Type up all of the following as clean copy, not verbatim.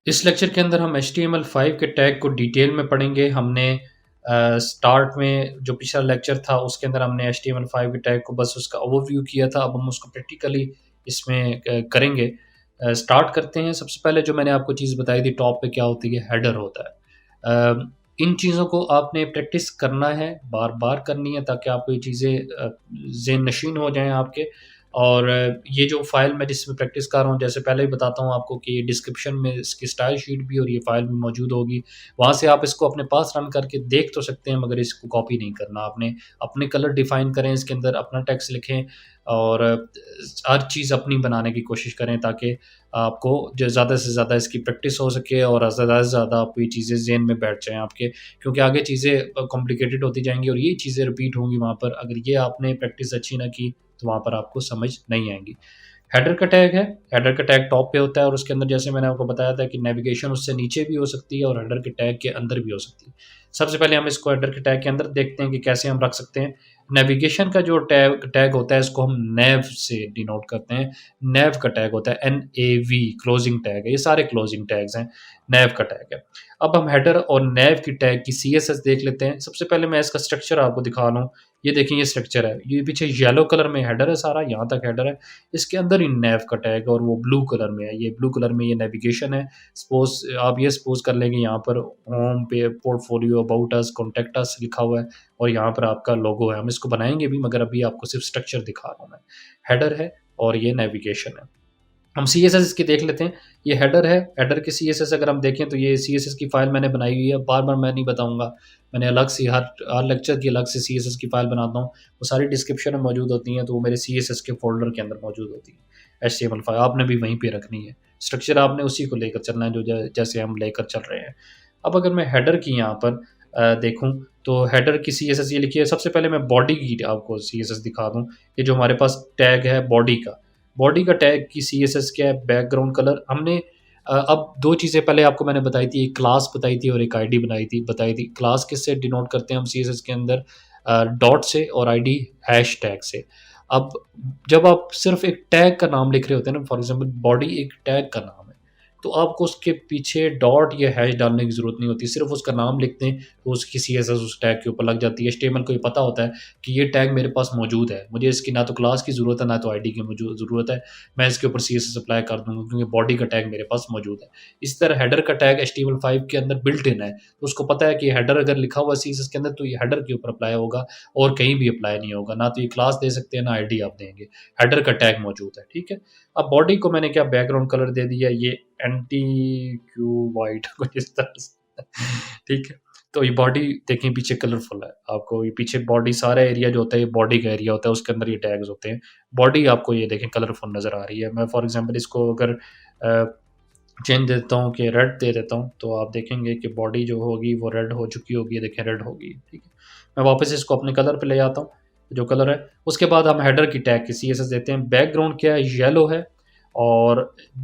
इस लेक्चर के अंदर हम HTML5 के टैग को डिटेल में पढ़ेंगे। हमने स्टार्ट में जो पिछला लेक्चर था उसके अंदर हमने HTML5 के टैग को बस उसका ओवरव्यू किया था। अब हम उसको प्रैक्टिकली इसमें करेंगे। स्टार्ट करते हैं। सबसे पहले जो मैंने आपको चीज़ बताई थी टॉप पे क्या होती है, हेडर होता है। इन चीज़ों को आपने प्रैक्टिस करना है, बार-बार करनी है ताकि आपको ये चीज़ें ज़हन नशीन हो जाएँ आपके। और ये जो फ़ाइल मैं जिसमें प्रैक्टिस कर रहा हूँ, जैसे पहले ही बताता हूँ आपको कि डिस्क्रिप्शन में इसकी स्टाइल शीट भी और ये फ़ाइल भी मौजूद होगी। वहाँ से आप इसको अपने पास रन करके देख तो सकते हैं, मगर इसको कॉपी नहीं करना आपने। अपने कलर डिफ़ाइन करें, इसके अंदर अपना टेक्स्ट लिखें और हर चीज़ अपनी बनाने की कोशिश करें ताकि आपको जो ज़्यादा से ज़्यादा इसकी प्रैक्टिस हो सके और ज़्यादा से ज़्यादा आपको ये चीज़ें ज़हन में बैठ जाएँ आपके। क्योंकि आगे चीज़ें कॉम्प्लिकेटेड होती जाएँगी और ये चीज़ें रिपीट होंगी वहाँ पर। अगर ये आपने प्रैक्टिस अच्छी ना की तो वहाँ पर आपको समझ नहीं आएँगी। हेडर का टैग है, हेडर का टैग टॉप पे होता है और उसके अंदर जैसे मैंने आपको बताया था कि नेविगेशन उससे नीचे भी हो सकती है और हेडर के टैग के अंदर भी हो सकती है। सबसे पहले हम इसको हेडर के टैग के अंदर देखते हैं कि कैसे हम रख सकते हैं। नेविगेशन का जो टैग टैग होता है इसको हम नेव से डिनोट करते हैं। नेव का टैग होता है NAV, क्लोजिंग टैग है। ये सारे क्लोजिंग टैग्स हैं, नेव का टैग है। अब हम हेडर और नेव की टैग की CSS देख लेते हैं। सबसे पहले मैं इसका स्ट्रक्चर आपको दिखा रहा हूँ। ये देखिए ये स्ट्रक्चर है। ये पीछे येलो कलर में हेडर है सारा, यहाँ तक हेडर है। इसके अंदर ही नेव का टैग और वो ब्लू कलर में है। ये ब्लू कलर में ये नेविगेशन है। सपोज़ आप ये सपोज़ कर लेंगे यहाँ पर होम पे, portfolio, about us, contact us लिखा हुआ है और यहाँ पर आपका लोगो है। हम इसको बनाएँगे भी मगर अभी आपको सिर्फ़ स्ट्रक्चर दिखा रहा हूँ मैं। हेडर है और ये नेविगेशन है। हम CSS इसकी देख लेते हैं। ये हेडर है, हेडर की CSS अगर हम देखें तो ये CSS की फ़ाइल मैंने बनाई हुई है। बार-बार मैं नहीं बताऊँगा। मैंने अलग से हर लेक्चर की अलग से CSS की फ़ाइल बनाता हूँ। वो सारी डिस्क्रिप्शन में मौजूद होती हैं, तो वो मेरे CSS के फ़ोल्डर के अंदर मौजूद होती है। HTML फ़ाइल आपने भी वहीं पे रखनी है। स्ट्रक्चर आपने उसी को लेकर चलना है जो जैसे हम लेकर चल रहे हैं। अब अगर मैं हेडर की यहाँ पर देखूँ तो हेडर की CSS ये लिखी है। सबसे पहले मैं बॉडी की आपको CSS दिखा दूँ। ये जो हमारे पास टैग है बॉडी का टैग की CSS क्या है, बैकग्राउंड कलर हमने अब 2 चीज़ें पहले आपको मैंने बताई थी, एक क्लास बताई थी और एक आईडी बताई थी। क्लास किससे डिनोट करते हैं हम CSS के अंदर डॉट से और आईडी हैश टैग से। अब जब आप सिर्फ़ एक टैग का नाम लिख रहे होते हैं ना, फॉर एग्ज़ाम्पल बॉडी एक टैग का नाम है, तो आपको उसके पीछे डॉट या हैश डालने की ज़रूरत नहीं होती, सिर्फ़ उसका नाम लिखते हैं, तो उसकी CSS उस टैग के ऊपर लग जाती है। HTML को ये पता होता है कि ये टैग मेरे पास मौजूद है। मुझे इसकी ना तो क्लास की ज़रूरत है, ना तो आईडी की मुझे ज़रूरत है। मैं इसके ऊपर CSS अप्लाई कर दूँगा क्योंकि बॉडी का टैग मेरे पास मौजूद है। इसी तरह हेडर का टैग HTML5 के अंदर बिल्ट इन है। तो उसको पता है कि हेडर अगर लिखा हुआ है CSS के अंदर तो ये हेडर के ऊपर अप्लाई होगा और कहीं भी अप्लाई नहीं होगा। ना तो ये क्लास दे सकते हैं, ना आईडी आप देंगे। हेडर का टैग मौजूद है, ठीक है? अब बॉडी को मैंने क्या बैकग्राउंड कलर दे दिया, ये एंटी क्यू व्हाइट कुछ इस तरह से, ठीक है? तो ये बॉडी देखें पीछे कलरफुल है। आपको ये पीछे बॉडी सारा एरिया जो होता है ये बॉडी का एरिया होता है, उसके अंदर ये टैग्स होते हैं। बॉडी आपको ये देखें कलरफुल नज़र आ रही है। मैं फॉर एग्ज़ाम्पल इसको अगर चेंज देता हूँ कि रेड दे देता हूँ, तो आप देखेंगे कि बॉडी जो होगी वो रेड हो चुकी होगी, ये देखें रेड होगी, ठीक है? मैं वापस इसको अपने कलर पे ले आता हूँ, जो कलर है। उसके बाद हम हेडर की टैग की CSS देते हैं। बैकग्राउंड क्या है, येलो है और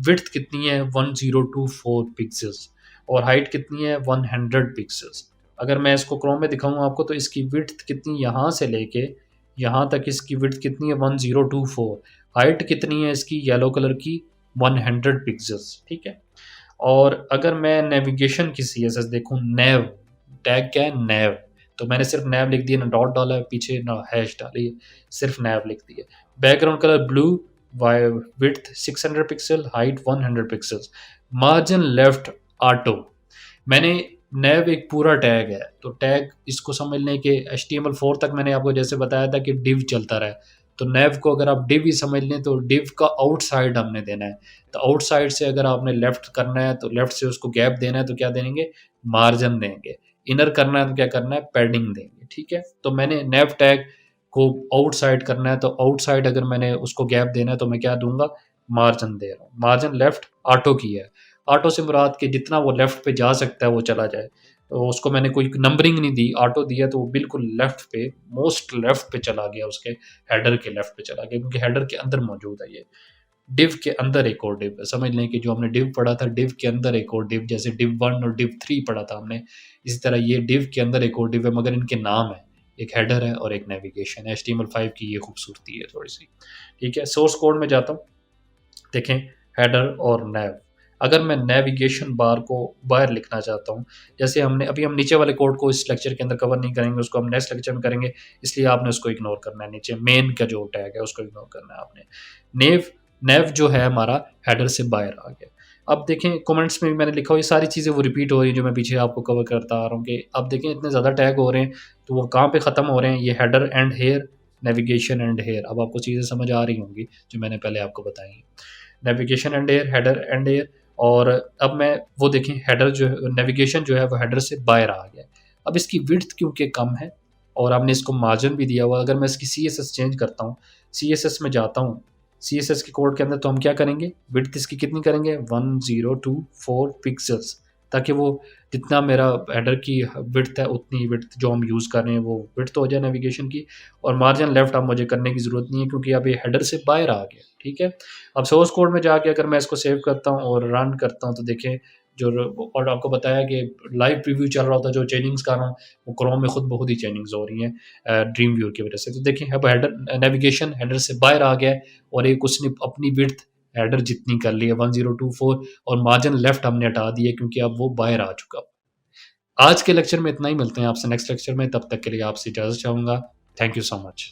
विड्थ कितनी है 1024 पिक्सेल्स और हाइट कितनी है 100 पिक्सेल्स। अगर मैं इसको क्रोम में दिखाऊँ आपको तो इसकी विड्थ कितनी यहाँ से लेके यहाँ तक इसकी विड्थ कितनी है 1024, हाइट कितनी है इसकी येलो कलर की 100 पिक्सेल्स, ठीक है? और अगर मैं नेविगेशन की CSS देखूँ, नेव टैग क्या है, नेव, तो मैंने सिर्फ नेव लिख दिया, ना डॉट डाला है पीछे, ना हैश डाली है, सिर्फ नेव लिख दिया। Background colour blue, width 600 pixel, height 100 pixels, margin left auto. मैंने नेव एक पूरा टैग है, तो टैग इसको समझ लें कि HTML4 तक मैंने आपको जैसे बताया था कि डिव चलता रहा है, तो नेव को अगर आप डिव ही समझ लें तो डिव का आउटसाइड हमने देना है। तो आउटसाइड से अगर आपने लेफ्ट करना है तो लेफ्ट से उसको गैप देना है तो क्या देंगे, मार्जिन देंगे। इनर करना है तो क्या करना है, पैडिंग देंगे, ठीक है? तो मैंने नेव टैग को आउटसाइड करना है तो आउटसाइड अगर मैंने उसको गैप देना है तो मैं क्या दूंगा, मार्जिन दे रहा हूँ। मार्जिन लेफ्ट ऑटो की है। ऑटो से मुराद कि जितना वो लेफ्ट पे जा सकता है वो चला जाए, तो उसको मैंने कोई नंबरिंग नहीं दी, ऑटो दिया तो वो बिल्कुल लेफ्ट पे, मोस्ट लेफ्ट पे चला गया, उसके हेडर के लेफ्ट पे चला गया क्योंकि हेडर के अंदर मौजूद है ये। डिव के अंदर एक और डिव है, समझ लें कि जो हमने डिव पढ़ा था, डिव के अंदर एक और डिव, जैसे डिव 1 और डिव 3 पढ़ा था हमने, इसी तरह ये डिव के अंदर एक और डिव है मगर इनके नाम है, एक हेडर है और एक नेविगेशन है। HTML5 की ये खूबसूरती है थोड़ी सी, ठीक है? सोर्स कोड में जाता हूँ, देखें हेडर और नेव। अगर मैं नेविगेशन बार को बाहर लिखना चाहता हूँ, जैसे हम नीचे वाले कोड को इस लेक्चर के अंदर कवर नहीं करेंगे, उसको हम नेक्स्ट लेक्चर में करेंगे, इसलिए आपने उसको इग्नोर करना है। नीचे मेन का जो टैग है उसको इग्नोर करना है आपने। नेव नेव जो है हमारा हेडर से बाहर आ गया। अब देखें कमेंट्स में भी मैंने लिखा हुआ ये सारी चीज़ें वो रिपीट हो रही हैं जो मैं पीछे आपको कवर करता आ रहा हूँ कि अब देखें इतने ज़्यादा टैग हो रहे हैं, तो वो कहाँ पे ख़त्म हो रहे हैं, ये header and here, navigation and here. अब आपको चीज़ें समझ आ रही होंगी जो मैंने पहले आपको बताई हैं। Navigation and air, header and air. और अब मैं वो देखें हेडर जो है, नेविगेशन जो है वो हेडर से बाहर आ गया। अब इसकी विड्थ क्योंकि कम है और आपने इसको मार्जिन भी दिया हुआ, अगर मैं इसकी CSS चेंज करता हूँ, CSS में जाता हूँ, CSS के कोड के अंदर तो हम क्या करेंगे, विड्थ इसकी कितनी करेंगे 1024 पिक्सल्स, ताकि वो जितना मेरा हेडर की विड्थ है उतनी विड्थ जो हम यूज़ कर रहे हैं वो विड्थ हो जाए नेविगेशन की। और मार्जिन लेफ्ट अब मुझे करने की ज़रूरत नहीं है क्योंकि अब ये हेडर से बाहर आ गया। ठीक है। अब सोर्स कोड में जाके अगर मैं इसको सेव करता हूँ और रन करता हूँ तो देखें जो, और आपको बताया कि लाइव प्रीव्यू चल रहा होता है, जो चेंजिंग्स कर रहा हूँ वो क्रोम में खुद बहुत ही चेंजिंग्स हो रही हैं ड्रीम व्यूअर की वजह से। तो देखें अब हेडर नेविगेशन हेडर से बाहर आ गया है और एक उसने अपनी विड्थ हेडर जितनी कर ली है 1024, और मार्जिन लेफ्ट हमने हटा दिया क्योंकि अब वो बाहर आ चुका। आज के लेक्चर में इतना ही, मिलते हैं आपसे नेक्स्ट लेक्चर में, तब तक के लिए आपसे इजाज़त चाहूँगा। Thank you so much.